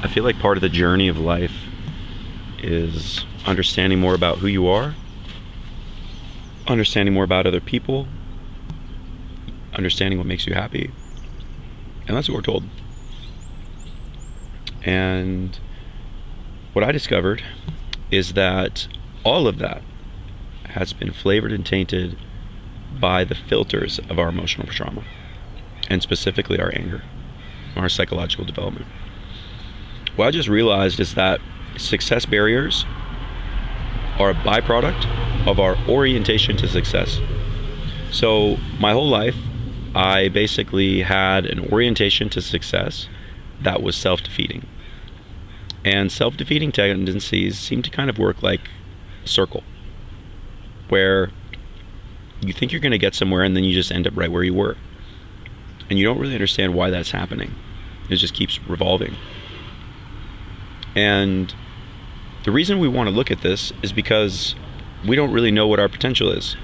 I feel like part of the journey of life is understanding more about who you are, understanding more about other people, understanding what makes you happy. And that's what we're told. And what I discovered is that all of that has been flavored and tainted by the filters of our emotional trauma, and specifically our anger, our psychological development. What I just realized is that success barriers are a byproduct of our orientation to success. So my whole life, I basically had an orientation to success that was self-defeating. And self-defeating tendencies seem to kind of work like a circle, where you think you're going to get somewhere and then you just end up right where you were. And you don't really understand why that's happening. It just keeps revolving. And the reason we want to look at this is because we don't really know what our potential is.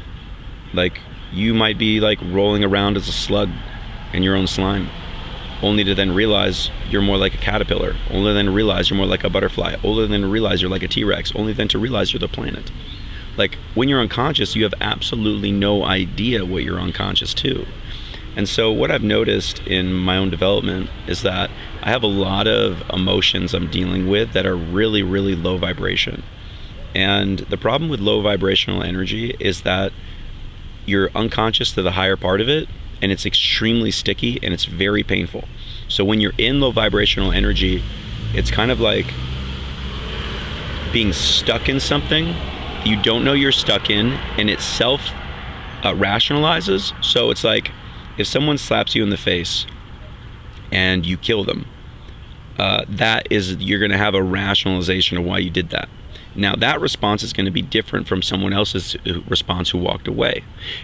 Like, you might be like rolling around as a slug in your own slime, only to then realize you're more like a caterpillar, only then realize you're more like a butterfly, only then realize you're like a T-Rex, only then to realize you're the planet. Like, when you're unconscious, you have absolutely no idea what you're unconscious to. And so what I've noticed in my own development is that I have a lot of emotions I'm dealing with that are really, really low vibration. And the problem with low vibrational energy is that you're unconscious to the higher part of it, and it's extremely sticky and it's very painful. So when you're in low vibrational energy, it's kind of like being stuck in something you don't know you're stuck in, and it self rationalizes. So it's like, if someone slaps you in the face and you kill them, you're going to have a rationalization of why you did that. Now, that response is going to be different from someone else's response who walked away.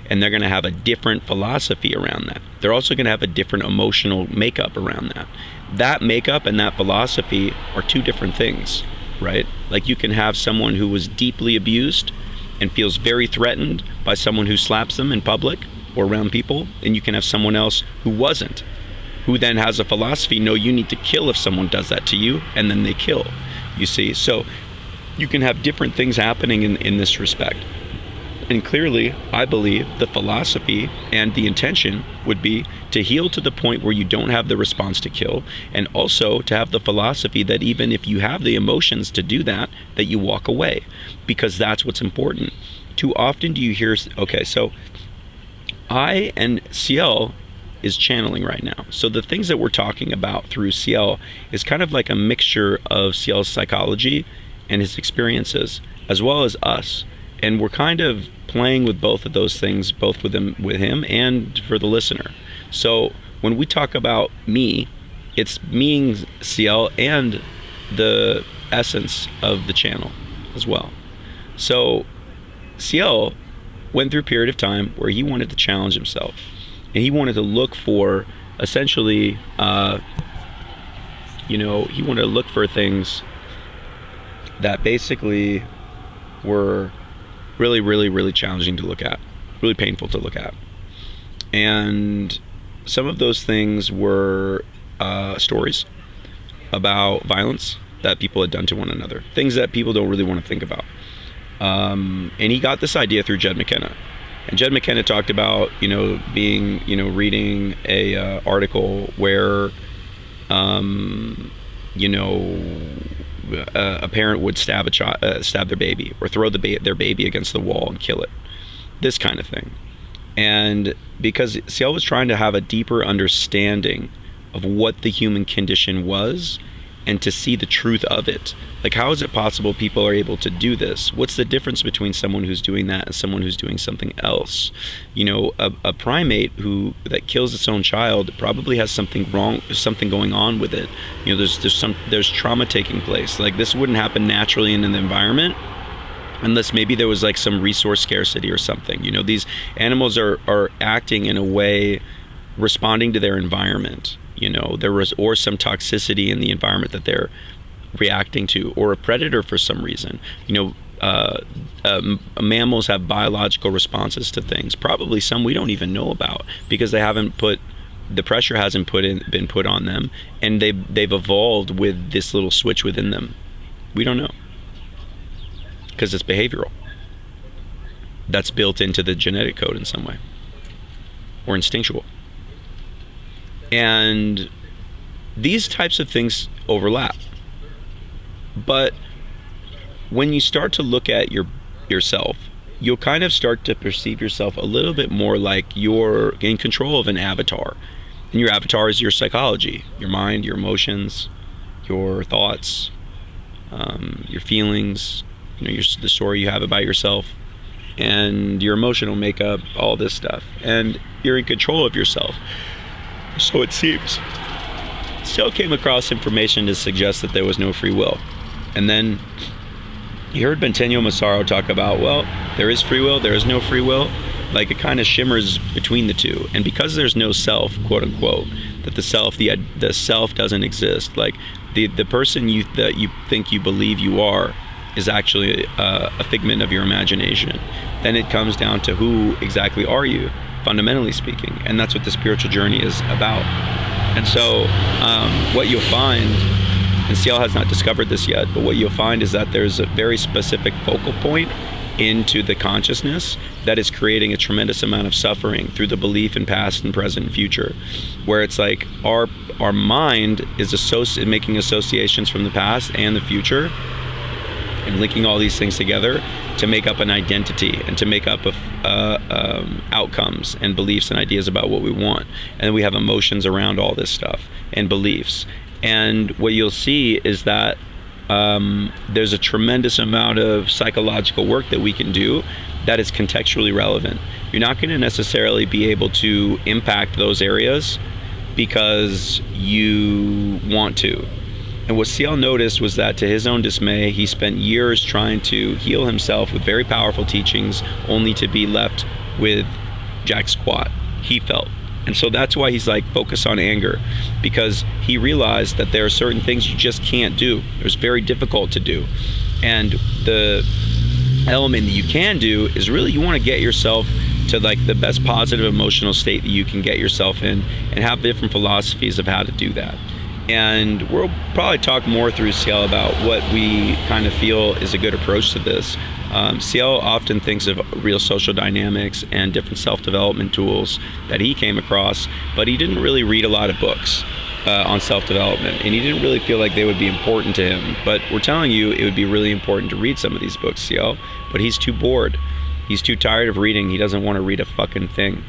And they're going to have a different philosophy around that. They're also going to have a different emotional makeup around that. That makeup and that philosophy are two different things, right? Like, you can have someone who was deeply abused and feels very threatened by someone who slaps them in public or around people, and you can have someone else who wasn't, who then has a philosophy, no, you need to kill if someone does that to you, and then they kill, you see. So you can have different things happening in this respect. And clearly, I believe the philosophy and the intention would be to heal to the point where you don't have the response to kill, and also to have the philosophy that even if you have the emotions to do that, that you walk away, because that's what's important. Too often do you hear, okay, so and CL is channeling right now. So the things that we're talking about through CL is kind of like a mixture of CL's psychology and his experiences, as well as us. And we're kind of playing with both of those things, both with him and for the listener. So when we talk about me, it's meaning CL and the essence of the channel as well. So CL went through a period of time where he wanted to challenge himself, and he wanted to look for essentially, he wanted to look for things that basically were really, really, really challenging to look at, really painful to look at. And some of those things were stories about violence that people had done to one another, things that people don't really want to think about. And he got this idea through Jed McKenna. And Jed McKenna talked about, reading a article where, a parent would stab their baby, or throw their baby against the wall and kill it. This kind of thing. And because CL was trying to have a deeper understanding of what the human condition was, and to see the truth of it. Like, how is it possible people are able to do this? What's the difference between someone who's doing that and someone who's doing something else? A primate that kills its own child probably has something wrong, something going on with it. There's trauma taking place. Like, this wouldn't happen naturally in an environment unless maybe there was like some resource scarcity or something. These animals are acting in a way responding to their environment. There was or some toxicity in the environment that they're reacting to, or a predator for some reason. Mammals have biological responses to things, probably some we don't even know about, because they haven't put the pressure hasn't been put on them, and they've evolved with this little switch within them. We don't know, because it's behavioral. That's built into the genetic code in some way, or instinctual. And these types of things overlap. But when you start to look at yourself, you'll kind of start to perceive yourself a little bit more like you're in control of an avatar. And your avatar is your psychology, your mind, your emotions, your thoughts, your feelings, the story you have about yourself, and your emotional makeup, all this stuff. And you're in control of yourself. So it seems. Still came across information to suggest that there was no free will. And then you heard Bentenyo Massaro talk about, well, there is free will, there is no free will. Like, it kind of shimmers between the two. And because there's no self, quote unquote, that the self doesn't exist. Like, the person that you think you believe you are is actually a figment of your imagination. Then it comes down to who exactly are you, fundamentally speaking. And that's what the spiritual journey is about. And so what you'll find, and Ciel has not discovered this yet, but what you'll find is that there's a very specific focal point into the consciousness that is creating a tremendous amount of suffering through the belief in past and present and future, where it's like our mind is making associations from the past and the future and linking all these things together to make up an identity and to make up outcomes and beliefs and ideas about what we want. And then we have emotions around all this stuff and beliefs. And what you'll see is that there's a tremendous amount of psychological work that we can do that is contextually relevant. You're not going to necessarily be able to impact those areas because you want to. And what Ciel noticed was that, to his own dismay, he spent years trying to heal himself with very powerful teachings, only to be left with jack squat, he felt. And so that's why he's like, focus on anger, because he realized that there are certain things you just can't do. It's very difficult to do. And the element that you can do is really, you want to get yourself to like the best positive emotional state that you can get yourself in, and have different philosophies of how to do that. And we'll probably talk more through Ciel about what we kind of feel is a good approach to this. Ciel often thinks of real social dynamics and different self-development tools that he came across, but he didn't really read a lot of books on self-development, and he didn't really feel like they would be important to him. But we're telling you, it would be really important to read some of these books, Ciel, but he's too bored. He's too tired of reading. He doesn't want to read a fucking thing.